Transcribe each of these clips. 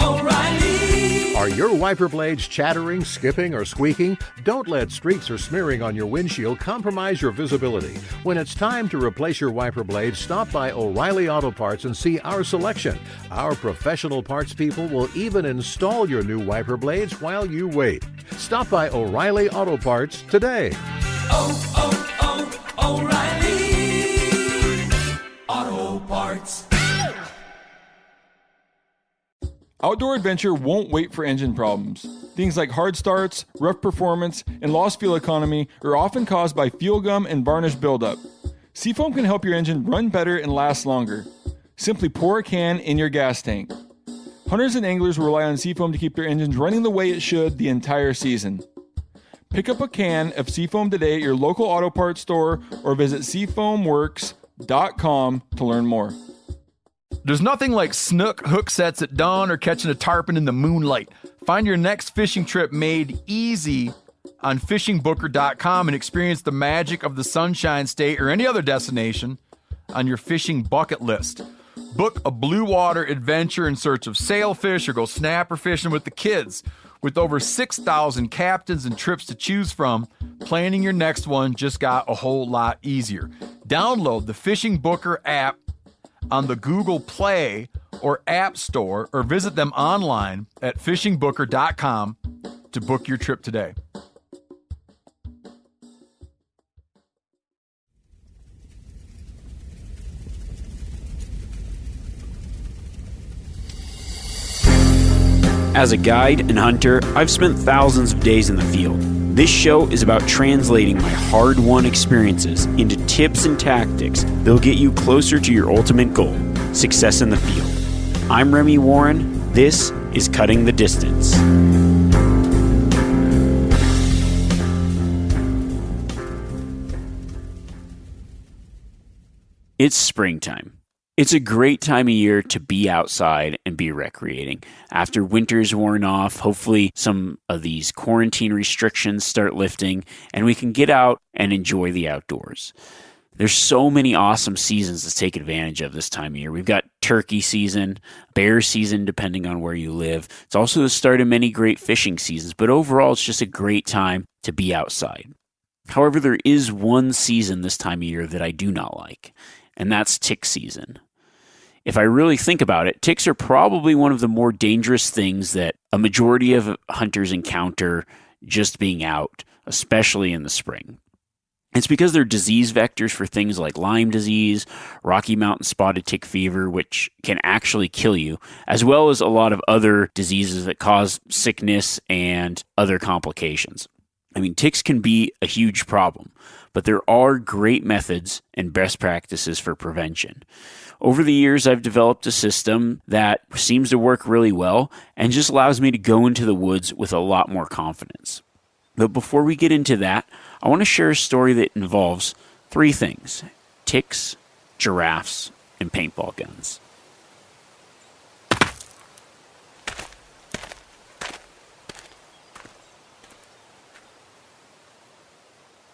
O'Reilly. Are your wiper blades chattering, skipping, or squeaking? Don't let streaks or smearing on your windshield compromise your visibility. When it's time to replace your wiper blades, stop by O'Reilly Auto Parts and see our selection. Our professional parts people will even install your new wiper blades while you wait. Stop by O'Reilly Auto Parts today. O'Reilly Auto Parts. Outdoor adventure won't wait for engine problems. Things like hard starts, rough performance, and lost fuel economy are often caused by fuel gum and varnish buildup. Seafoam can help your engine run better and last longer. Simply pour a can in your gas tank. Hunters and anglers rely on Seafoam to keep their engines running the way it should the entire season. Pick up a can of Seafoam today at your local auto parts store or visit seafoamworks.com to learn more. There's nothing like snook hook sets at dawn or catching a tarpon in the moonlight. Find your next fishing trip made easy on fishingbooker.com and experience the magic of the Sunshine State or any other destination on your fishing bucket list. Book a blue water adventure in search of sailfish or go snapper fishing with the kids. With over 6,000 captains and trips to choose from, planning your next one just got a whole lot easier. Download the Fishing Booker app on the Google Play or App Store, or visit them online at fishingbooker.com to book your trip today. As a guide and hunter, I've spent thousands of days in the field. This show is about translating my hard-won experiences into tips and tactics that'll get you closer to your ultimate goal, success in the field. I'm Remy Warren. This is Cutting the Distance. It's springtime. It's a great time of year to be outside and be recreating. After winter's worn off, hopefully some of these quarantine restrictions start lifting and we can get out and enjoy the outdoors. There's so many awesome seasons to take advantage of this time of year. We've got turkey season, bear season, depending on where you live. It's also the start of many great fishing seasons, but overall it's just a great time to be outside. However, there is one season this time of year that I do not like, and that's tick season. If I really think about it, ticks are probably one of the more dangerous things that a majority of hunters encounter just being out, especially in the spring. It's because they're disease vectors for things like Lyme disease, Rocky Mountain spotted tick fever, which can actually kill you, as well as a lot of other diseases that cause sickness and other complications. I mean, ticks can be a huge problem, but there are great methods and best practices for prevention. Over the years, I've developed a system that seems to work really well and just allows me to go into the woods with a lot more confidence. But before we get into that, I want to share a story that involves three things: ticks, giraffes, and paintball guns.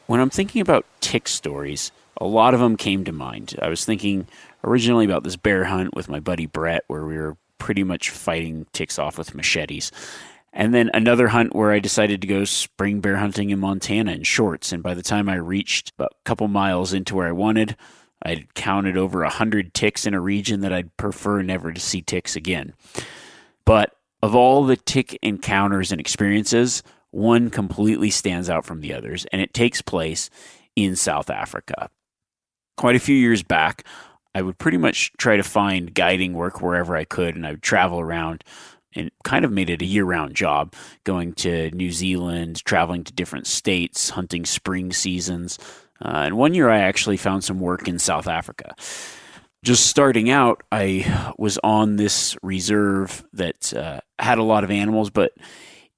When I'm thinking about tick stories, a lot of them came to mind. I was thinking originally about this bear hunt with my buddy Brett, where we were pretty much fighting ticks off with machetes. And then another hunt where I decided to go spring bear hunting in Montana in shorts. And by the time I reached about a couple miles into where I wanted, I'd counted over 100 ticks in a region that I'd prefer never to see ticks again. But of all the tick encounters and experiences, one completely stands out from the others, and it takes place in South Africa. Quite a few years back, I would pretty much try to find guiding work wherever I could, and I would travel around and kind of made it a year-round job, going to New Zealand, traveling to different states, hunting spring seasons. And one year I actually found some work in South Africa. Just starting out, I was on this reserve that had a lot of animals, but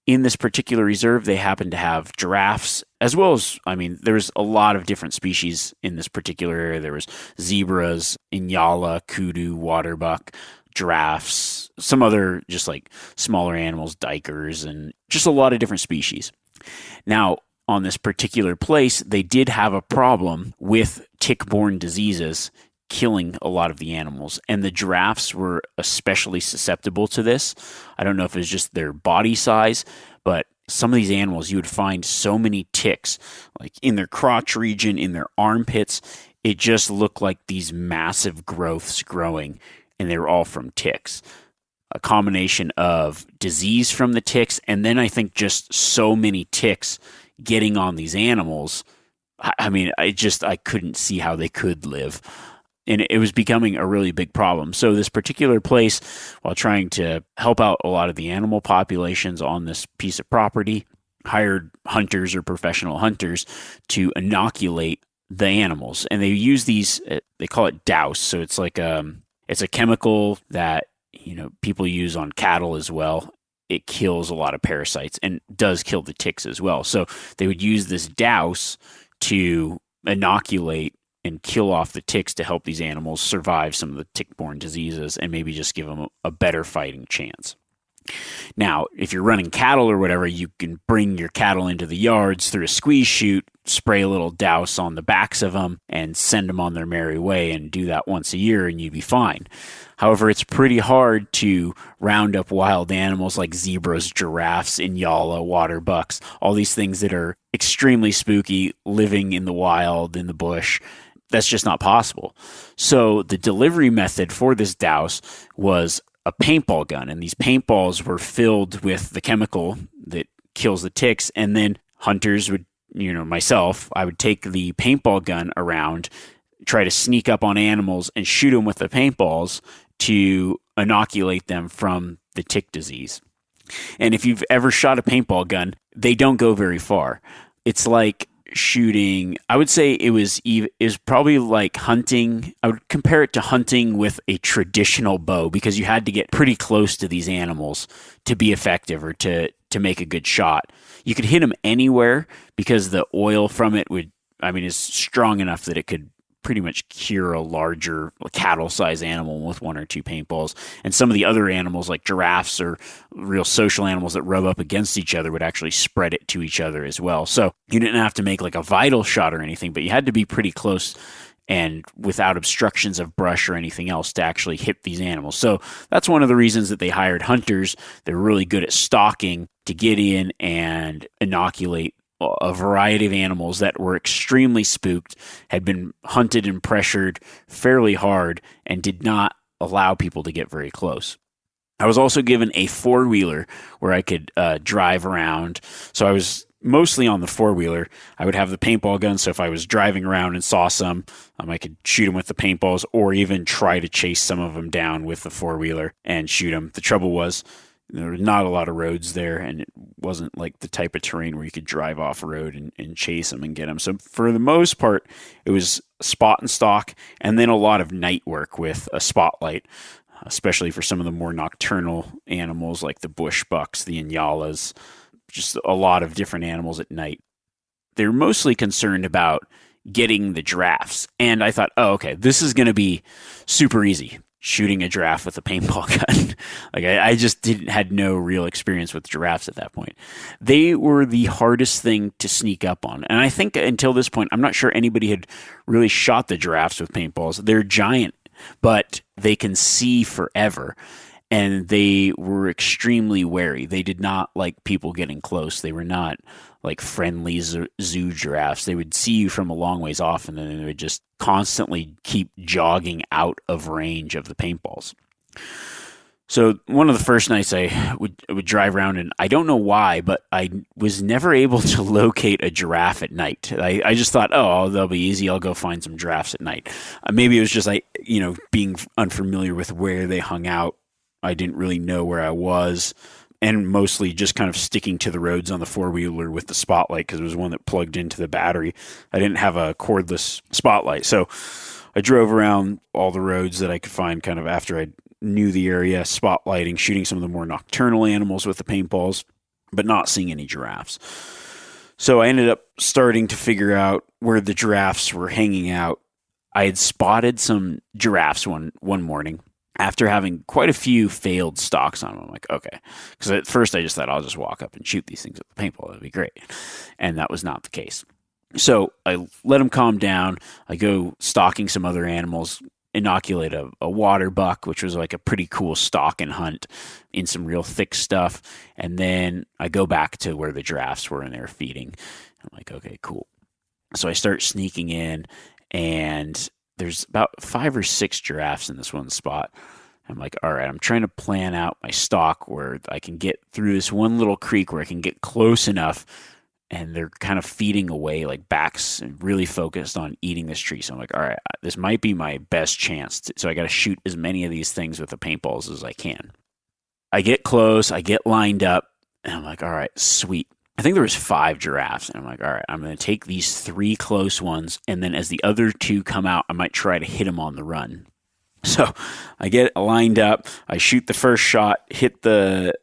in this particular reserve, they happened to have giraffes, as well as, there was a lot of different species in this particular area. There was zebras, inyala, kudu, waterbuck, giraffes, some other just like smaller animals, duikers, and just a lot of different species. Now, on this particular place, they did have a problem with tick-borne diseases killing a lot of the animals. And the giraffes were especially susceptible to this. I don't know if it was just their body size, but some of these animals, you would find so many ticks, like in their crotch region, in their armpits. It just looked like these massive growths growing, and they were all from ticks. A combination of disease from the ticks, and then I think just so many ticks getting on these animals. I mean, I couldn't see how they could live. And it was becoming a really big problem. So this particular place, while trying to help out a lot of the animal populations on this piece of property, hired hunters or professional hunters to inoculate the animals. And they use these, they call it douse. So it's like it's a chemical that, people use on cattle as well. It kills a lot of parasites and does kill the ticks as well. So they would use this douse to inoculate and kill off the ticks to help these animals survive some of the tick-borne diseases and maybe just give them a better fighting chance. Now, if you're running cattle or whatever, you can bring your cattle into the yards through a squeeze chute, spray a little douse on the backs of them, and send them on their merry way, and do that once a year, and you'd be fine. However, it's pretty hard to round up wild animals like zebras, giraffes, inyala, water bucks, all these things that are extremely spooky, living in the wild, in the bush. That's just not possible. So the delivery method for this douse was a paintball gun, and these paintballs were filled with the chemical that kills the ticks, and then hunters would, myself, I would take the paintball gun around, try to sneak up on animals and shoot them with the paintballs to inoculate them from the tick disease. And if you've ever shot a paintball gun, they don't go very far. It's like shooting, I would say it was probably like hunting. I would compare it to hunting with a traditional bow, because you had to get pretty close to these animals to be effective or to make a good shot. You could hit them anywhere because the oil from it is strong enough that it could pretty much cure a larger cattle-sized animal with one or two paintballs. And some of the other animals, like giraffes or real social animals that rub up against each other, would actually spread it to each other as well. So you didn't have to make like a vital shot or anything, but you had to be pretty close and without obstructions of brush or anything else to actually hit these animals. So that's one of the reasons that they hired hunters. They're really good at stalking to get in and inoculate a variety of animals that were extremely spooked, had been hunted and pressured fairly hard, and did not allow people to get very close. I was also given a four-wheeler where I could drive around. So I was mostly on the four-wheeler. I would have the paintball gun, so if I was driving around and saw some, I could shoot them with the paintballs, or even try to chase some of them down with the four-wheeler and shoot them. The trouble was, there were not a lot of roads there, and it wasn't like the type of terrain where you could drive off-road and chase them and get them. So for the most part, it was spot and stalk, and then a lot of night work with a spotlight, especially for some of the more nocturnal animals like the bush bucks, the inyalas, just a lot of different animals at night. They're mostly concerned about getting the giraffes, and I thought, okay, this is going to be super easy. Shooting a giraffe with a paintball gun. I just had no real experience with giraffes at that point. They were the hardest thing to sneak up on. And I think until this point, I'm not sure anybody had really shot the giraffes with paintballs. They're giant, but they can see forever. And they were extremely wary. They did not like people getting close. They were not like friendly zoo giraffes. They would see you from a long ways off, and then they would just constantly keep jogging out of range of the paintballs. So one of the first nights I would drive around, and I don't know why, but I was never able to locate a giraffe at night. I just thought, they'll be easy. I'll go find some giraffes at night. Maybe it was just being unfamiliar with where they hung out. I didn't really know where I was, and mostly just kind of sticking to the roads on the four-wheeler with the spotlight, because it was one that plugged into the battery. I didn't have a cordless spotlight. So I drove around all the roads that I could find kind of after I knew the area, spotlighting, shooting some of the more nocturnal animals with the paintballs, but not seeing any giraffes. So I ended up starting to figure out where the giraffes were hanging out. I had spotted some giraffes one morning, after having quite a few failed stalks on them. I'm like, okay. Because at first I just thought, I'll just walk up and shoot these things with the paintball. That'd be great. And that was not the case. So I let them calm down. I go stalking some other animals, inoculate a water buck, which was like a pretty cool stalk and hunt in some real thick stuff. And then I go back to where the giraffes were and they were feeding. I'm like, okay, cool. So I start sneaking in, and there's about 5 or 6 giraffes in this one spot. I'm like, all right, I'm trying to plan out my stalk where I can get through this one little creek where I can get close enough, and they're kind of feeding away, like backs and really focused on eating this tree. So I'm like, all right, this might be my best chance. So I got to shoot as many of these things with the paintballs as I can. I get close, I get lined up, and I'm like, all right, sweet. I think there was 5 giraffes, and I'm like, all right, I'm going to take these 3 close ones, and then as the other 2 come out, I might try to hit them on the run. So I get lined up, I shoot the first shot, hit the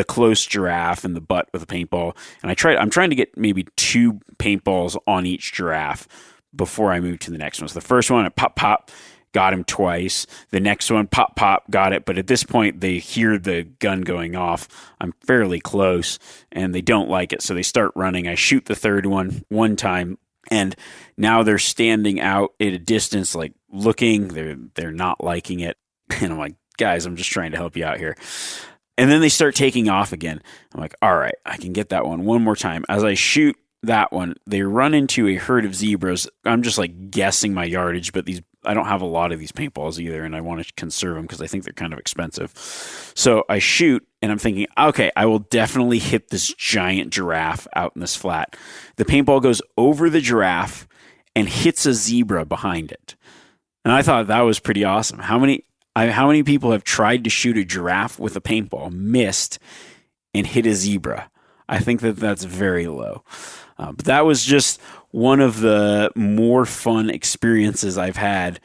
close giraffe in the butt with a paintball, and I'm trying to get maybe 2 paintballs on each giraffe before I move to the next one. So the first one, I pop, got him twice. The next one, pop, got it. But at this point, they hear the gun going off. I'm fairly close, and they don't like it, so they start running. I shoot the third one time, and now they're standing out at a distance, like looking. They're not liking it, and I'm like, guys, I'm just trying to help you out here. And then they start taking off again. I'm like, all right, I can get that one more time. As I shoot that one, they run into a herd of zebras. I'm just like guessing my yardage, but I don't have a lot of these paintballs either, and I want to conserve them because I think they're kind of expensive. So I shoot, and I'm thinking, okay, I will definitely hit this giant giraffe out in this flat. The paintball goes over the giraffe and hits a zebra behind it. And I thought that was pretty awesome. How many people have tried to shoot a giraffe with a paintball, missed, and hit a zebra? I think that's very low. But that was just one of the more fun experiences I've had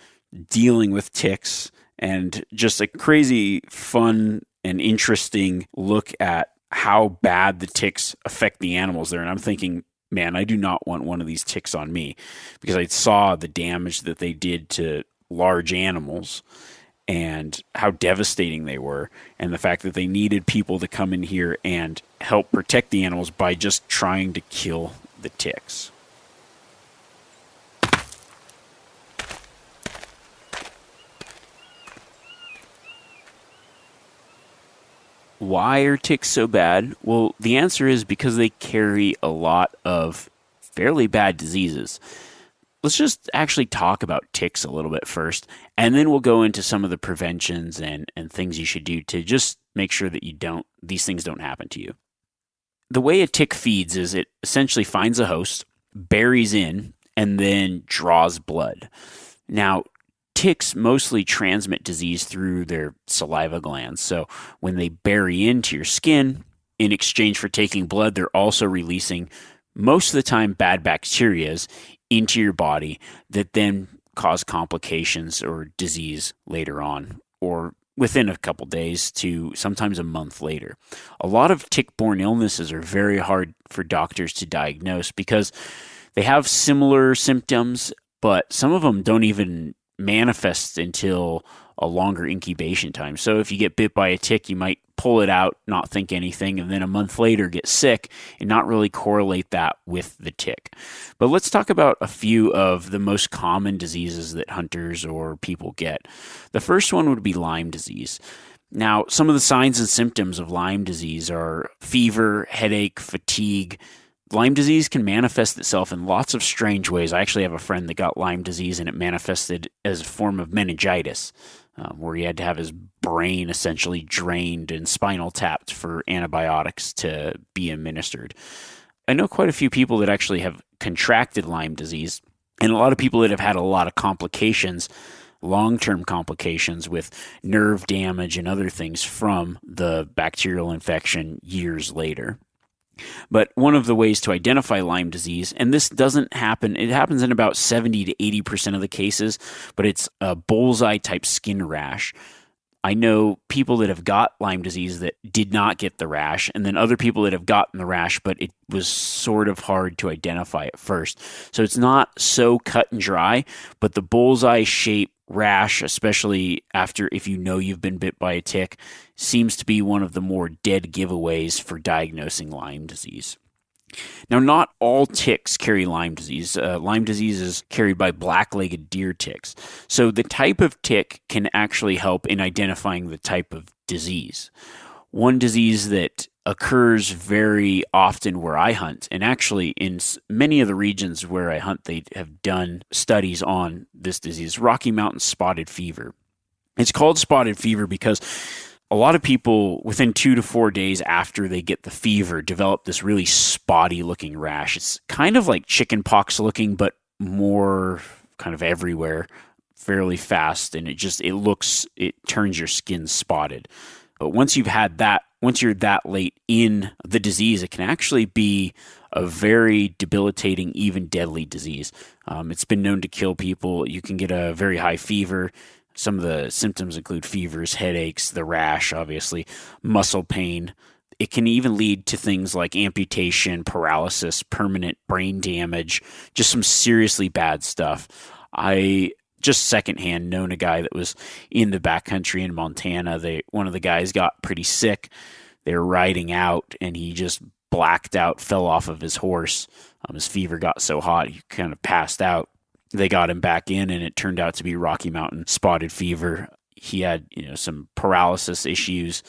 dealing with ticks, and just a crazy fun and interesting look at how bad the ticks affect the animals there. And I'm thinking, man, I do not want one of these ticks on me, because I saw the damage that they did to large animals and how devastating they were, and the fact that they needed people to come in here and help protect the animals by just trying to kill the ticks. Why are ticks so bad? Well, the answer is because they carry a lot of fairly bad diseases. Let's just actually talk about ticks a little bit first, and then we'll go into some of the preventions and things you should do to just make sure that these things don't happen to you. The way a tick feeds is it essentially finds a host, buries in, and then draws blood. Now, ticks mostly transmit disease through their saliva glands. So when they bury into your skin, in exchange for taking blood, they're also releasing, most of the time, bad bacteria into your body that then cause complications or disease later on, or within a couple days to sometimes a month later. A lot of tick-borne illnesses are very hard for doctors to diagnose because they have similar symptoms, but some of them don't even manifest until a longer incubation time. So if you get bit by a tick, you might pull it out, not think anything, and then a month later get sick and not really correlate that with the tick. But let's talk about a few of the most common diseases that hunters or people get. The first one would be Lyme disease. Now, some of the signs and symptoms of Lyme disease are fever, headache, fatigue. Lyme disease can manifest itself in lots of strange ways. I actually have a friend that got Lyme disease, and it manifested as a form of meningitis, where he had to have his brain essentially drained and spinal tapped for antibiotics to be administered. I know quite a few people that actually have contracted Lyme disease, and a lot of people that have had a lot of complications, long-term complications with nerve damage and other things from the bacterial infection years later. But one of the ways to identify Lyme disease, and this doesn't happen, it happens in about 70 to 80% of the cases, but it's a bullseye type skin rash. I know people that have got Lyme disease that did not get the rash, and then other people that have gotten the rash, but it was sort of hard to identify at first. So it's not so cut and dry, but the bullseye shape rash, especially if you know you've been bit by a tick, seems to be one of the more dead giveaways for diagnosing Lyme disease. Now, not all ticks carry Lyme disease. Lyme disease is carried by black-legged deer ticks. So the type of tick can actually help in identifying the type of disease. One disease that occurs very often where I hunt, and actually in many of the regions where I hunt, they have done studies on this disease, Rocky Mountain spotted fever. It's called spotted fever because a lot of people within 2 to 4 days after they get the fever develop this really spotty looking rash. It's kind of like chicken pox looking, but more kind of everywhere, fairly fast, and it turns your skin spotted. But once you're that late in the disease, it can actually be a very debilitating, even deadly disease. It's been known to kill people. You can get a very high fever. Some of the symptoms include fevers, headaches, the rash, obviously, muscle pain. It can even lead to things like amputation, paralysis, permanent brain damage, just some seriously bad stuff. I just secondhand known a guy that was in the backcountry in Montana. One of the guys got pretty sick. They were riding out, and he just blacked out, fell off of his horse. His fever got so hot, he kind of passed out. They got him back in, and it turned out to be Rocky Mountain spotted fever. He had, some paralysis issues.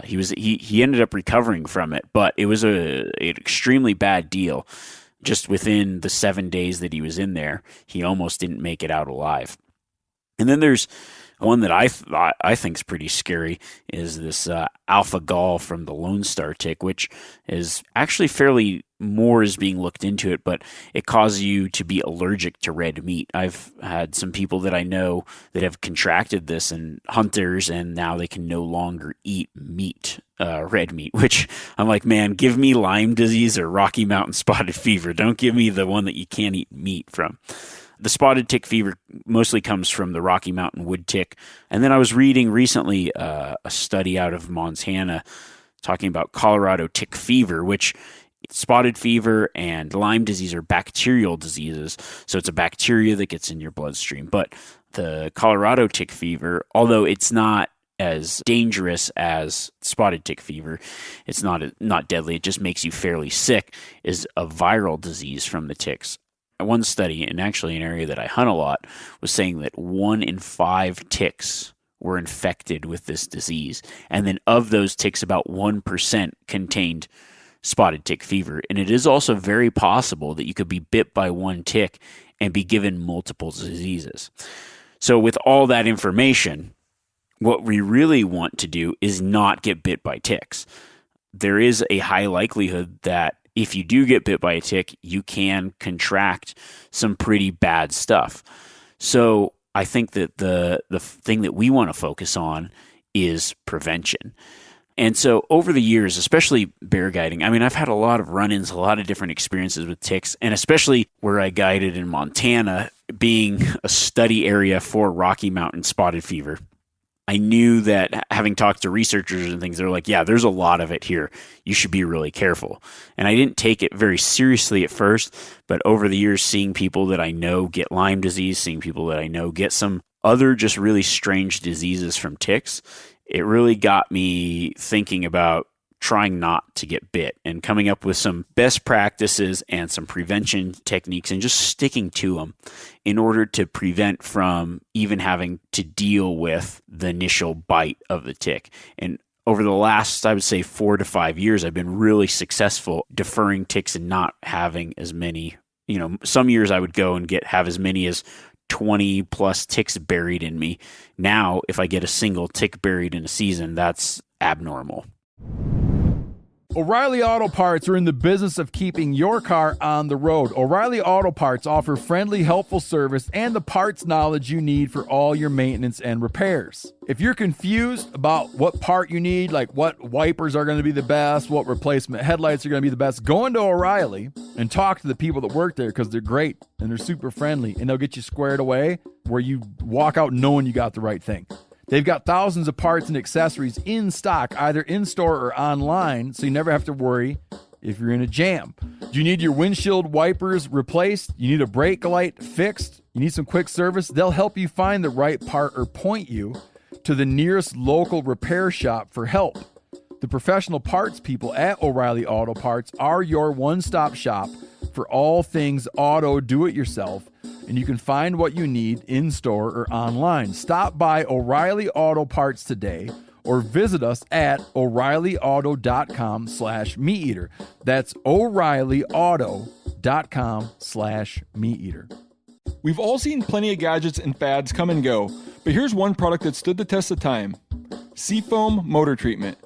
He ended up recovering from it, but it was an extremely bad deal. Just within the 7 days that he was in there, he almost didn't make it out alive. And then there's one that I think is pretty scary, is this alpha gall from the Lone Star tick, which is actually fairly more is being looked into it, but it causes you to be allergic to red meat. I've had some people that I know that have contracted this, and hunters, and now they can no longer eat meat, red meat, which I'm like, man, give me Lyme disease or Rocky Mountain spotted fever. Don't give me the one that you can't eat meat from. The spotted tick fever mostly comes from the Rocky Mountain wood tick. And then I was reading recently a study out of Montana talking about Colorado tick fever, which spotted fever and Lyme disease are bacterial diseases. So it's a bacteria that gets in your bloodstream. But the Colorado tick fever, although it's not as dangerous as spotted tick fever, it's not deadly, it just makes you fairly sick, is a viral disease from the ticks. One study, and actually an area that I hunt a lot, was saying that 1 in 5 ticks were infected with this disease. And then of those ticks, about 1% contained spotted tick fever. And it is also very possible that you could be bit by one tick and be given multiple diseases. So with all that information, what we really want to do is not get bit by ticks. There is a high likelihood that if you do get bit by a tick, you can contract some pretty bad stuff. So I think that the thing that we want to focus on is prevention. And so over the years, especially bear guiding, I mean, I've had a lot of run-ins, a lot of different experiences with ticks, and especially where I guided in Montana, being a study area for Rocky Mountain spotted fever. I knew that, having talked to researchers and things, they're like, yeah, there's a lot of it here. You should be really careful. And I didn't take it very seriously at first, but over the years, seeing people that I know get Lyme disease, seeing people that I know get some other just really strange diseases from ticks, it really got me thinking about trying not to get bit and coming up with some best practices and some prevention techniques and just sticking to them in order to prevent from even having to deal with the initial bite of the tick. And over the last, I would say, 4 to 5 years, I've been really successful deferring ticks and not having as many. Some years I would go and have as many as 20 plus ticks buried in me. Now, if I get a single tick buried in a season, that's abnormal. O'Reilly Auto Parts are in the business of keeping your car on the road. O'Reilly Auto Parts offer friendly, helpful service and the parts knowledge you need for all your maintenance and repairs. If you're confused about what part you need, like what wipers are going to be the best, what replacement headlights are going to be the best, go into O'Reilly and talk to the people that work there, because they're great and they're super friendly, and they'll get you squared away where you walk out knowing you got the right thing. They've got thousands of parts and accessories in stock, either in-store or online, so you never have to worry if you're in a jam. Do you need your windshield wipers replaced? You need a brake light fixed? You need some quick service? They'll help you find the right part or point you to the nearest local repair shop for help. The professional parts people at O'Reilly Auto Parts are your one-stop shop for all things auto do-it-yourself, and you can find what you need in-store or online. Stop by O'Reilly Auto Parts today or visit us at O'ReillyAuto.com/MeatEater. That's O'ReillyAuto.com/MeatEater. We've all seen plenty of gadgets and fads come and go, but here's one product that stood the test of time: Seafoam Motor Treatment.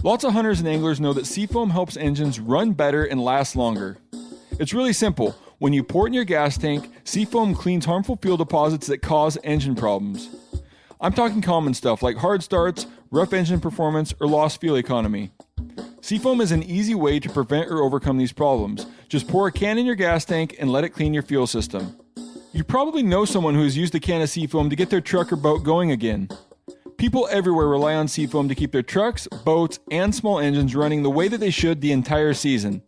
Lots of hunters and anglers know that Seafoam helps engines run better and last longer. It's really simple. When you pour it in your gas tank, Seafoam cleans harmful fuel deposits that cause engine problems. I'm talking common stuff like hard starts, rough engine performance, or lost fuel economy. Seafoam is an easy way to prevent or overcome these problems. Just pour a can in your gas tank and let it clean your fuel system. You probably know someone who has used a can of Seafoam to get their truck or boat going again. People everywhere rely on Seafoam to keep their trucks, boats, and small engines running the way that they should the entire season.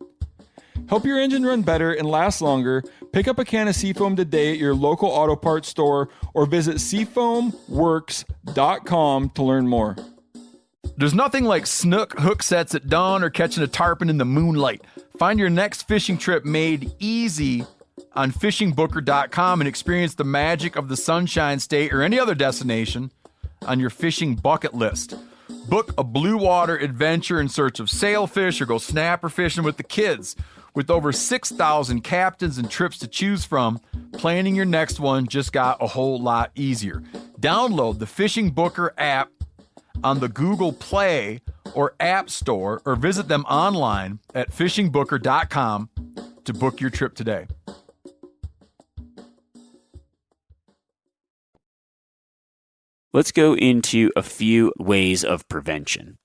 Help your engine run better and last longer. Pick up a can of Seafoam today at your local auto parts store or visit seafoamworks.com to learn more. There's nothing like snook hook sets at dawn or catching a tarpon in the moonlight. Find your next fishing trip made easy on fishingbooker.com and experience the magic of the Sunshine State or any other destination on your fishing bucket list. Book a blue water adventure in search of sailfish or go snapper fishing with the kids. With over 6,000 captains and trips to choose from, planning your next one just got a whole lot easier. Download the Fishing Booker app on the Google Play or App Store or visit them online at fishingbooker.com to book your trip today. Let's go into a few ways of prevention.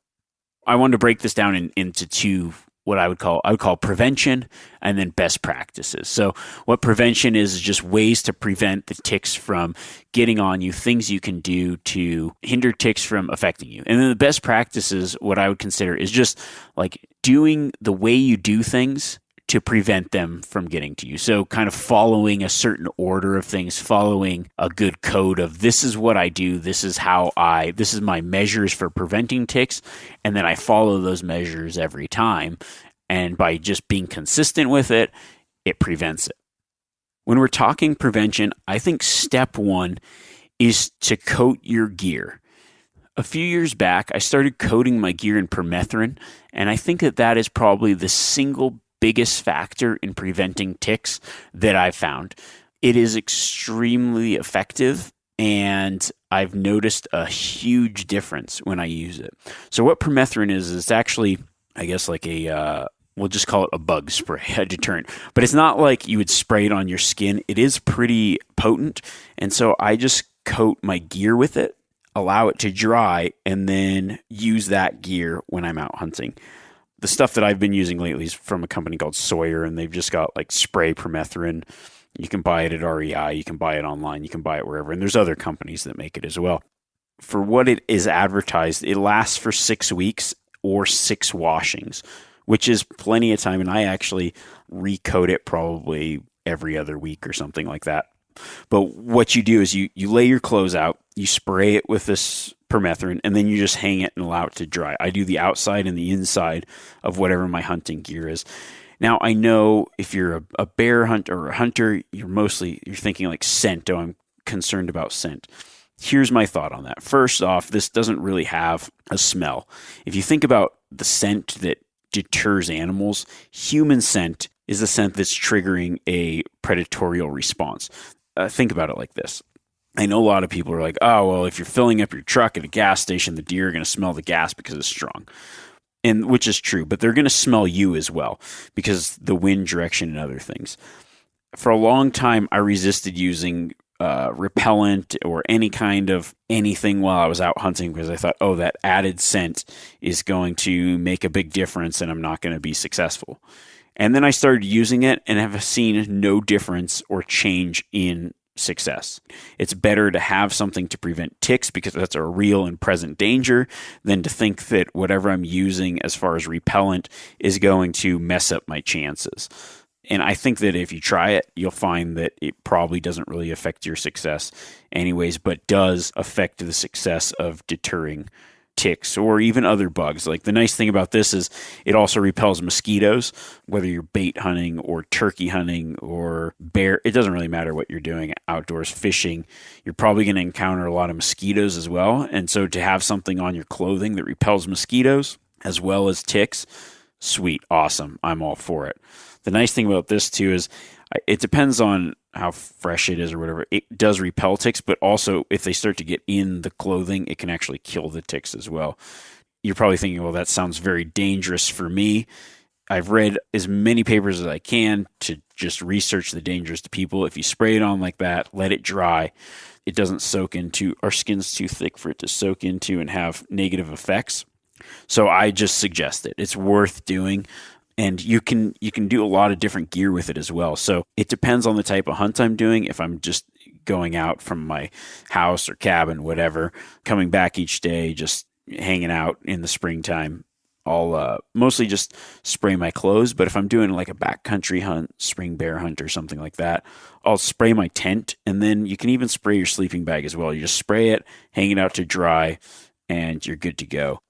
I wanted to break this down into two, what I would call prevention and then best practices. So what prevention is just ways to prevent the ticks from getting on you, things you can do to hinder ticks from affecting you. And then the best practices, what I would consider is just like doing the way you do things to prevent them from getting to you. So kind of following a certain order of things, following a good code of this is what I do, this is my measures for preventing ticks, and then I follow those measures every time. And by just being consistent with it, it prevents it. When we're talking prevention, I think step one is to coat your gear. A few years back, I started coating my gear in permethrin, and I think that is probably the single biggest factor in preventing ticks that I've found. It is extremely effective, and I've noticed a huge difference when I use it. So what permethrin is, it's actually, I guess, like we'll just call it a bug spray, a deterrent. But it's not like you would spray it on your skin. It is pretty potent, and so I just coat my gear with it, allow it to dry, and then use that gear when I'm out hunting. The stuff that I've been using lately is from a company called Sawyer, and they've just got like spray permethrin. You can buy it at REI, you can buy it online, you can buy it wherever, and there's other companies that make it as well. For what it is advertised, it lasts for 6 weeks or 6 washings, which is plenty of time, and I actually recoat it probably every other week or something like that. But what you do is you lay your clothes out, you spray it with this permethrin, and then you just hang it and allow it to dry. I do the outside and the inside of whatever my hunting gear is. Now, I know if you're a bear hunter or a hunter, you're thinking like scent. Oh, I'm concerned about scent. Here's my thought on that. First off, this doesn't really have a smell. If you think about the scent that deters animals, human scent is the scent that's triggering a predatorial response. Think about it like this. I know a lot of people are like, oh, well, if you're filling up your truck at a gas station, the deer are going to smell the gas because it's strong. And which is true, but they're going to smell you as well because the wind direction and other things. For a long time, I resisted using repellent or any kind of anything while I was out hunting because I thought, oh, that added scent is going to make a big difference and I'm not going to be successful. And then I started using it and have seen no difference or change in success. It's better to have something to prevent ticks because that's a real and present danger than to think that whatever I'm using as far as repellent is going to mess up my chances. And I think that if you try it, you'll find that it probably doesn't really affect your success anyways, but does affect the success of deterring ticks or even other bugs. Like the nice thing about this is it also repels mosquitoes, whether you're bait hunting or turkey hunting or bear. It doesn't really matter what you're doing outdoors fishing. You're probably going to encounter a lot of mosquitoes as well. And so to have something on your clothing that repels mosquitoes as well as ticks, sweet, awesome. I'm all for it. The nice thing about this too is it depends on how fresh it is or whatever. It does repel ticks, but also if they start to get in the clothing, it can actually kill the ticks as well. You're probably thinking, well, that sounds very dangerous for me. I've read as many papers as I can to just research the dangers to people. If you spray it on like that, let it dry. It doesn't soak into, our skin's too thick for it to soak into and have negative effects. So I just suggest it. It's worth doing. And you can do a lot of different gear with it as well. So it depends on the type of hunt I'm doing. If I'm just going out from my house or cabin, whatever, coming back each day, just hanging out in the springtime, I'll mostly just spray my clothes. But if I'm doing like a backcountry hunt, spring bear hunt or something like that, I'll spray my tent. And then you can even spray your sleeping bag as well. You just spray it, hang it out to dry, and you're good to go.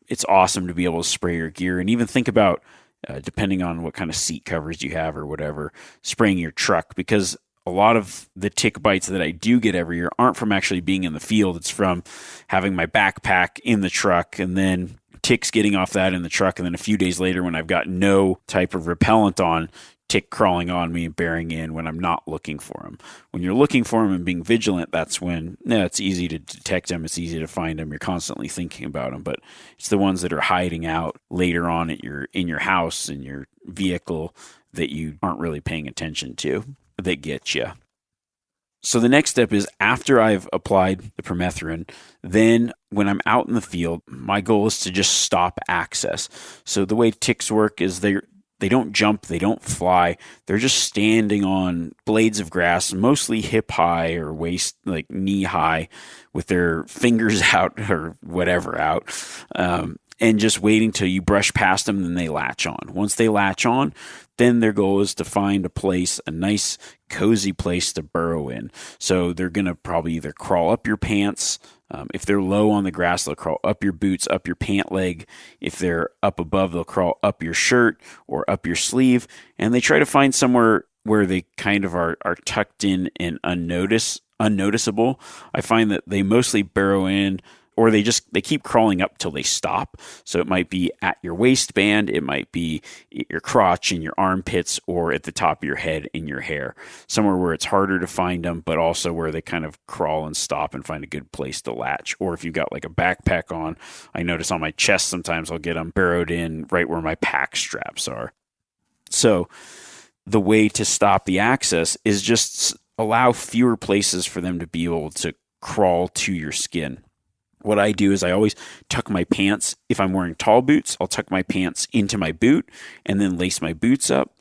It's awesome to be able to spray your gear and even think about depending on what kind of seat covers you have or whatever, spraying your truck, because a lot of the tick bites that I do get every year aren't from actually being in the field. It's from having my backpack in the truck and then ticks getting off that in the truck. And then a few days later when I've got no type of repellent on, tick crawling on me and bearing in when I'm not looking for them. When you're looking for them and being vigilant, that's when it's easy to detect them. It's easy to find them. You're constantly thinking about them, but it's the ones that are hiding out later on in your house, in your vehicle that you aren't really paying attention to that get you. So the next step is after I've applied the permethrin, then when I'm out in the field, my goal is to just stop access. So the way ticks work is they don't jump, they don't fly. They're just standing on blades of grass, mostly hip high or waist, like knee high, with their fingers out or whatever out, and just waiting till you brush past them, and then they latch on. Once they latch on, then their goal is to find a nice, cozy place to burrow in. So they're going to probably either crawl up your pants. If they're low on the grass, they'll crawl up your boots, up your pant leg. If they're up above, they'll crawl up your shirt or up your sleeve. And they try to find somewhere where they kind of are tucked in and unnoticeable. I find that they mostly burrow in, or they keep crawling up till they stop. So it might be at your waistband, it might be your crotch, in your armpits, or at the top of your head in your hair. Somewhere where it's harder to find them, but also where they kind of crawl and stop and find a good place to latch. Or if you've got like a backpack on, I notice on my chest sometimes I'll get them burrowed in right where my pack straps are. So the way to stop the access is just allow fewer places for them to be able to crawl to your skin. What I do is I always tuck my pants. If I'm wearing tall boots, I'll tuck my pants into my boot and then lace my boots up.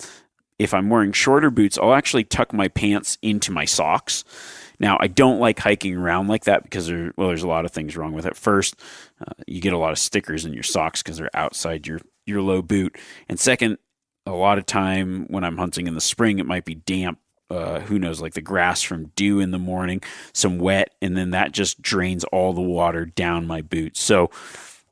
If I'm wearing shorter boots, I'll actually tuck my pants into my socks. Now, I don't like hiking around like that because there's a lot of things wrong with it. First, you get a lot of stickers in your socks because they're outside your low boot. And second, a lot of time when I'm hunting in the spring, it might be damp. Who knows, like the grass from dew in the morning, some wet, and then that just drains all the water down my boot. So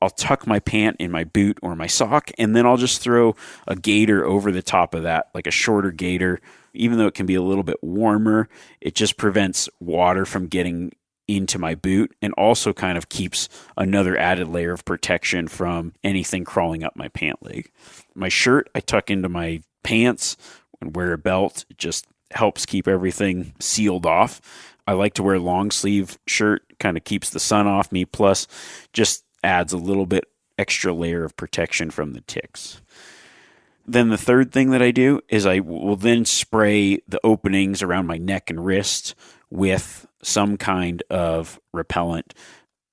I'll tuck my pant in my boot or my sock, and then I'll just throw a gaiter over the top of that, like a shorter gaiter. Even though it can be a little bit warmer, it just prevents water from getting into my boot and also kind of keeps another added layer of protection from anything crawling up my pant leg. My shirt, I tuck into my pants and wear a belt. It just helps keep everything sealed off. I like to wear long sleeve shirt, kind of keeps the sun off me, plus just adds a little bit extra layer of protection from the ticks. Then the third thing that I do is I will then spray the openings around my neck and wrist with some kind of repellent.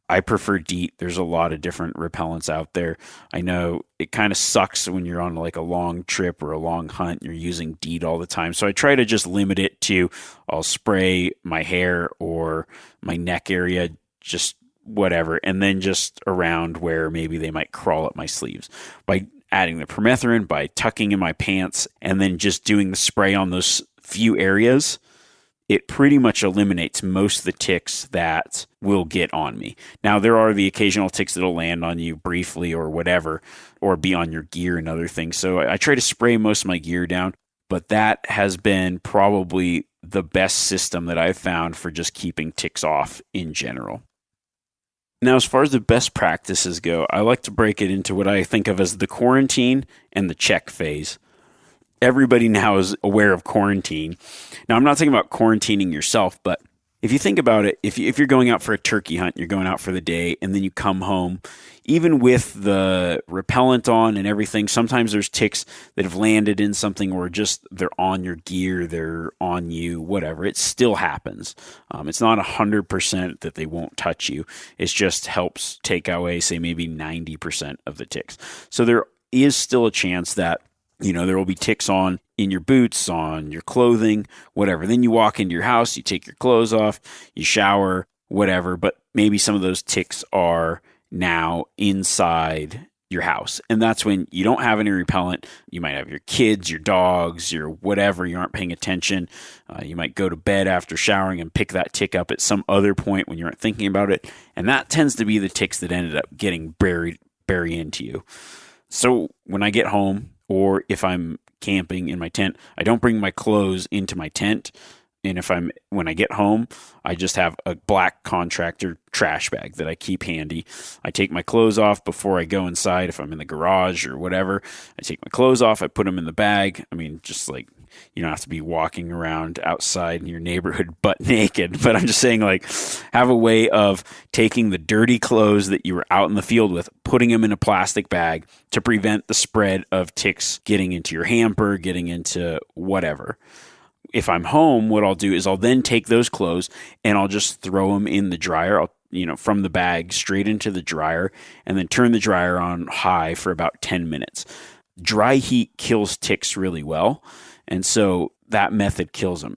I prefer DEET. There's a lot of different repellents out there. I know it kind of sucks when you're on like a long trip or a long hunt and you're using DEET all the time. So I try to just limit it to I'll spray my hair or my neck area, just whatever, and then just around where maybe they might crawl up my sleeves. By adding the permethrin, by tucking in my pants, and then just doing the spray on those few areas, it pretty much eliminates most of the ticks that will get on me. Now, there are the occasional ticks that'll land on you briefly or whatever, or be on your gear and other things. So I try to spray most of my gear down, but that has been probably the best system that I've found for just keeping ticks off in general. Now, as far as the best practices go, I like to break it into what I think of as the quarantine and the check phase. Everybody now is aware of quarantine. Now, I'm not talking about quarantining yourself, but if you think about it, if you're going out for a turkey hunt, you're going out for the day, and then you come home, even with the repellent on and everything, sometimes there's ticks that have landed in something or just they're on your gear, they're on you, whatever. It still happens. It's not 100% that they won't touch you. It just helps take away, say, maybe 90% of the ticks. So there is still a chance that there will be ticks on in your boots, on your clothing, whatever. Then you walk into your house, you take your clothes off, you shower, whatever. But maybe some of those ticks are now inside your house. And that's when you don't have any repellent. You might have your kids, your dogs, your whatever. You aren't paying attention. You might go to bed after showering and pick that tick up at some other point when you aren't thinking about it. And that tends to be the ticks that ended up getting buried into you. So when I get home, or if I'm camping in my tent, I don't bring my clothes into my tent. And when I get home, I just have a black contractor trash bag that I keep handy. I take my clothes off before I go inside. If I'm in the garage or whatever, I take my clothes off. I put them in the bag. I mean, just like, you don't have to be walking around outside in your neighborhood butt naked. But I'm just saying, like, have a way of taking the dirty clothes that you were out in the field with, putting them in a plastic bag to prevent the spread of ticks getting into your hamper, getting into whatever. If I'm home, what I'll do is I'll then take those clothes and I'll just throw them in the dryer. I'll, from the bag straight into the dryer, and then turn the dryer on high for about 10 minutes. Dry heat kills ticks really well. And so that method kills them.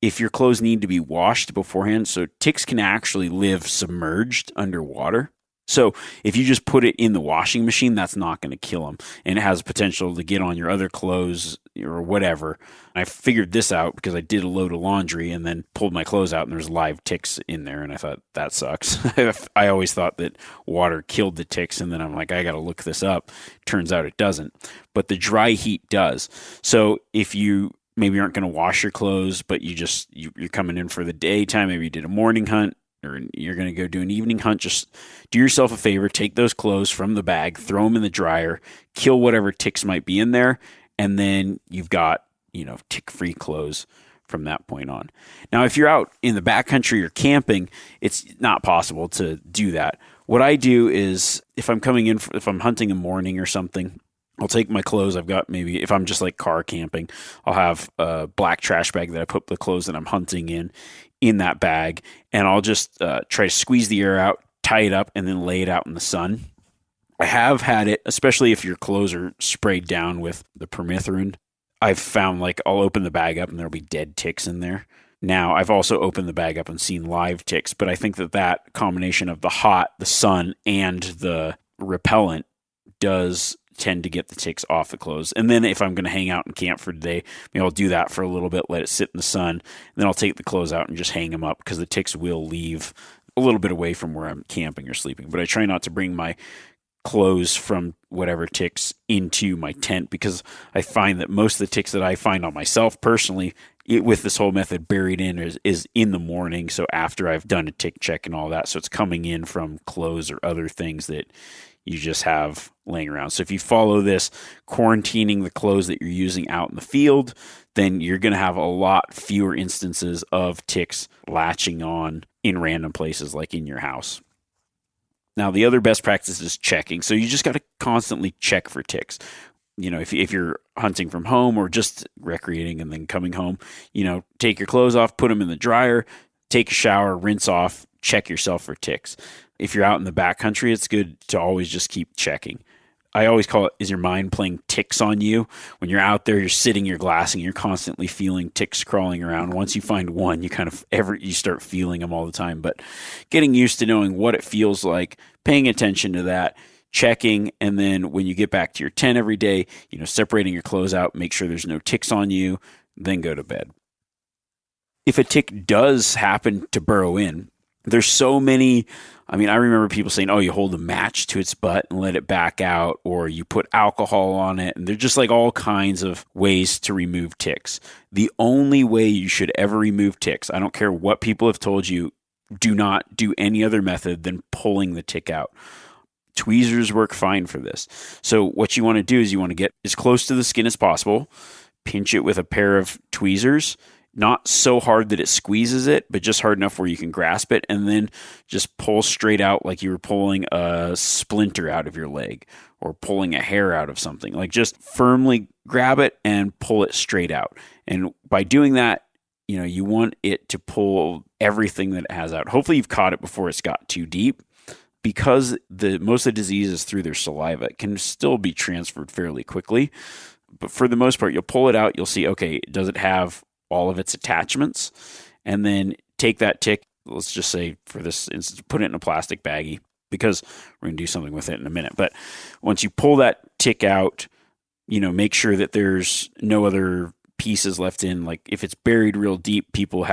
If your clothes need to be washed beforehand, so ticks can actually live submerged underwater. So if you just put it in the washing machine, that's not going to kill them. And it has potential to get on your other clothes or whatever. I figured this out because I did a load of laundry and then pulled my clothes out and there's live ticks in there. And I thought, that sucks. I always thought that water killed the ticks. And then I'm like, I got to look this up. Turns out it doesn't. But the dry heat does. So if you maybe aren't going to wash your clothes, but you're coming in for the daytime, maybe you did a morning hunt, or you're going to go do an evening hunt, just do yourself a favor, take those clothes from the bag, throw them in the dryer, kill whatever ticks might be in there, and then you've got, tick-free clothes from that point on. Now, if you're out in the backcountry or camping, it's not possible to do that. What I do is, if I'm hunting in the morning or something, I'll take my clothes. I've got maybe, if I'm just like car camping, I'll have a black trash bag that I put the clothes that I'm hunting in that bag, and I'll just try to squeeze the air out, tie it up, and then lay it out in the sun. I have had it, especially if your clothes are sprayed down with the permethrin. I've found, like, I'll open the bag up and there'll be dead ticks in there. Now, I've also opened the bag up and seen live ticks, but I think that combination of the sun, and the repellent does tend to get the ticks off the clothes. And then if I'm going to hang out and camp for the day, maybe I'll do that for a little bit, let it sit in the sun, and then I'll take the clothes out and just hang them up, because the ticks will leave a little bit away from where I'm camping or sleeping. But I try not to bring my clothes from whatever ticks into my tent, because I find that most of the ticks that I find on myself personally, with this whole method buried in, is in the morning. So after I've done a tick check and all that, so it's coming in from clothes or other things that you just have laying around. So if you follow this, quarantining the clothes that you're using out in the field, then you're going to have a lot fewer instances of ticks latching on in random places like in your house. Now, the other best practice is checking. So you just got to constantly check for ticks. If you're hunting from home or just recreating and then coming home, take your clothes off, put them in the dryer, take a shower, rinse off, check yourself for ticks. If you're out in the backcountry, it's good to always just keep checking. I always call it, is your mind playing ticks on you? When you're out there, you're sitting, you're glassing, you're constantly feeling ticks crawling around. Once you find one, you start feeling them all the time. But getting used to knowing what it feels like, paying attention to that, checking, and then when you get back to your tent every day, separating your clothes out, make sure there's no ticks on you, then go to bed. if a tick does happen to burrow in, there's so many. I mean, I remember people saying, oh, you hold a match to its butt and let it back out, or you put alcohol on it. And they're just like all kinds of ways to remove ticks. The only way you should ever remove ticks, I don't care what people have told you, do not do any other method than pulling the tick out. Tweezers work fine for this. So what you want to do is you want to get as close to the skin as possible, pinch it with a pair of tweezers, not so hard that it squeezes it, but just hard enough where you can grasp it, and then just pull straight out like you were pulling a splinter out of your leg or pulling a hair out of something. Like just firmly grab it and pull it straight out. And by doing that, you want it to pull everything that it has out. Hopefully you've caught it before it's got too deep, because most of the disease is through their saliva. It can still be transferred fairly quickly, but for the most part, you'll pull it out. You'll see, okay, does it have all of its attachments? And then take that tick, let's just say for this instance, put it in a plastic baggie, because we're going to do something with it in a minute. But once you pull that tick out, make sure that there's no other pieces left in. Like if it's buried real deep, people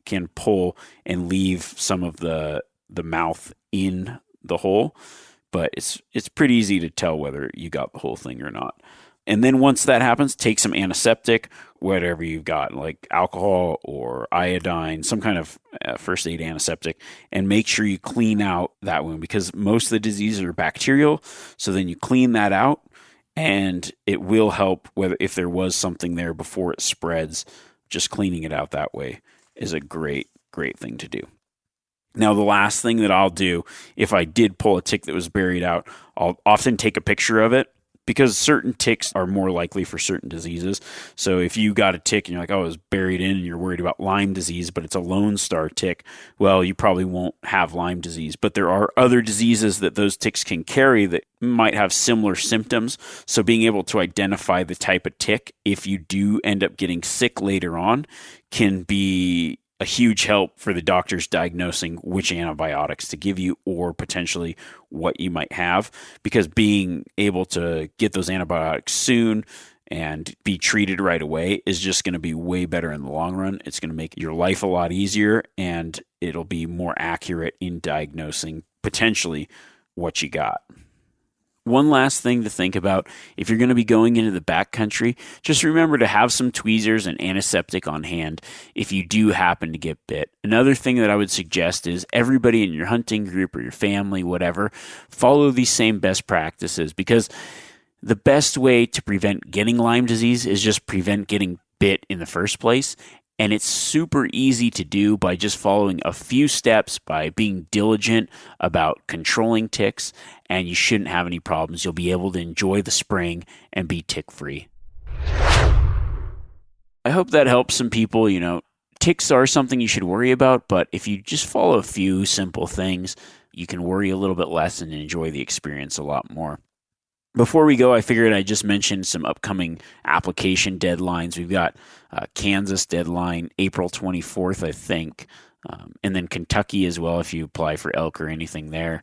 can pull and leave some of the mouth in the hole, but it's pretty easy to tell whether you got the whole thing or not. And then once that happens, take some antiseptic, whatever you've got, like alcohol or iodine, some kind of first aid antiseptic, and make sure you clean out that wound, because most of the diseases are bacterial. So then you clean that out, and it will help if there was something there before it spreads. Just cleaning it out that way is a great, great thing to do. Now, the last thing that I'll do, if I did pull a tick that was buried out, I'll often take a picture of it, because certain ticks are more likely for certain diseases. So if you got a tick and you're like, oh, it was buried in, and you're worried about Lyme disease, but it's a Lone Star tick, well, you probably won't have Lyme disease. But there are other diseases that those ticks can carry that might have similar symptoms. So being able to identify the type of tick, if you do end up getting sick later on, can be a huge help for the doctors diagnosing which antibiotics to give you, or potentially what you might have, because being able to get those antibiotics soon and be treated right away is just going to be way better in the long run. It's going to make your life a lot easier, and it'll be more accurate in diagnosing potentially what you got. One last thing to think about, if you're going to be going into the backcountry, just remember to have some tweezers and antiseptic on hand if you do happen to get bit. Another thing that I would suggest is everybody in your hunting group or your family, whatever, follow these same best practices, because the best way to prevent getting Lyme disease is just prevent getting bit in the first place. And it's super easy to do by just following a few steps, by being diligent about controlling ticks, and you shouldn't have any problems. You'll be able to enjoy the spring and be tick-free. I hope that helps some people. Ticks are something you should worry about, but if you just follow a few simple things, you can worry a little bit less and enjoy the experience a lot more. Before we go, I figured I'd just mention some upcoming application deadlines. We've got Kansas deadline, April 24th, I think, and then Kentucky as well if you apply for elk or anything there.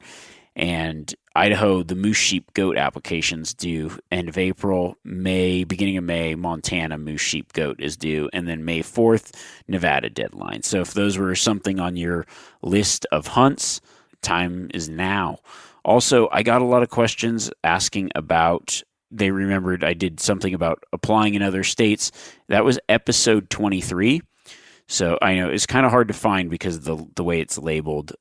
And Idaho, the moose, sheep, goat applications due end of April. Beginning of May, Montana moose, sheep, goat is due. And then May 4th, Nevada deadline. So if those were something on your list of hunts, time is now. Also, I got a lot of questions asking about, they remembered I did something about applying in other states. That was episode 23. So I know it's kind of hard to find because the way it's labeled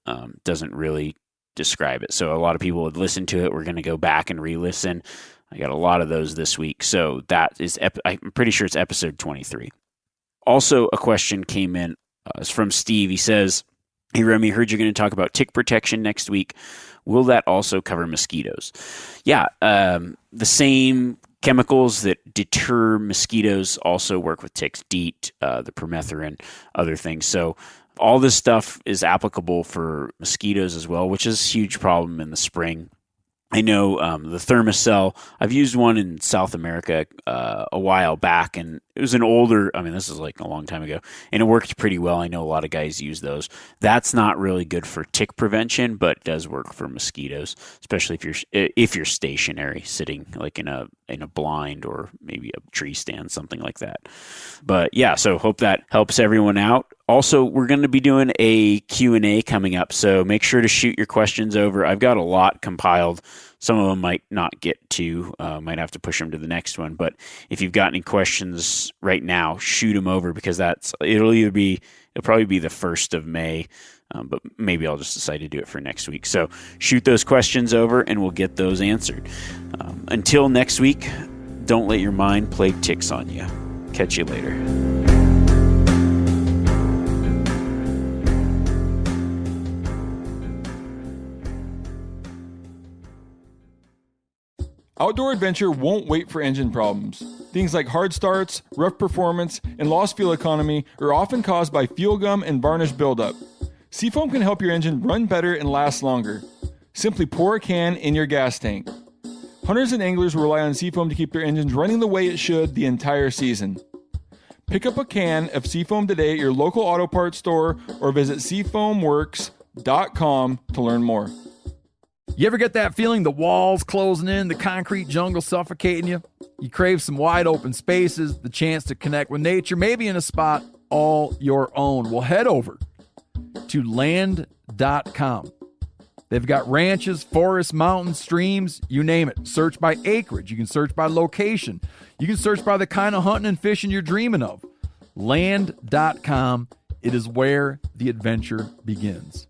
doesn't really describe it. So a lot of people would listen to it. We're going to go back and re-listen. I got a lot of those this week. So that is, I'm pretty sure it's episode 23. Also, a question came in. It's from Steve. He says, hey, Remy, heard you're going to talk about tick protection next week. Will that also cover mosquitoes? Yeah, the same chemicals that deter mosquitoes also work with ticks, DEET, the permethrin, other things. So all this stuff is applicable for mosquitoes as well, which is a huge problem in the spring. I know the Thermacell, I've used one in South America a while back, and was an older, I mean, this is like a long time ago, and it worked pretty well. I know a lot of guys use those. That's not really good for tick prevention, but it does work for mosquitoes, especially if you're stationary, sitting like in a blind or maybe a tree stand, something like that. But yeah, so hope that helps everyone out. Also, we're going to be doing a Q&A coming up, so make sure to shoot your questions over. I've got a lot compiled. Some of them might not get to, might have to push them to the next one. But if you've got any questions right now, shoot them over, because it'll probably be the 1st of May, but maybe I'll just decide to do it for next week. So shoot those questions over and we'll get those answered. Until next week, don't let your mind play ticks on you. Catch you later. Outdoor adventure won't wait for engine problems. Things like hard starts, rough performance, and lost fuel economy are often caused by fuel gum and varnish buildup. Seafoam can help your engine run better and last longer. Simply pour a can in your gas tank. Hunters and anglers rely on Seafoam to keep their engines running the way it should the entire season. Pick up a can of Seafoam today at your local auto parts store or visit seafoamworks.com to learn more. You ever get that feeling the walls closing in, the concrete jungle suffocating you? You crave some wide open spaces, the chance to connect with nature, maybe in a spot all your own. Well, head over to land.com. They've got ranches, forests, mountains, streams, you name it. Search by acreage. You can search by location. You can search by the kind of hunting and fishing you're dreaming of. Land.com. It is where the adventure begins.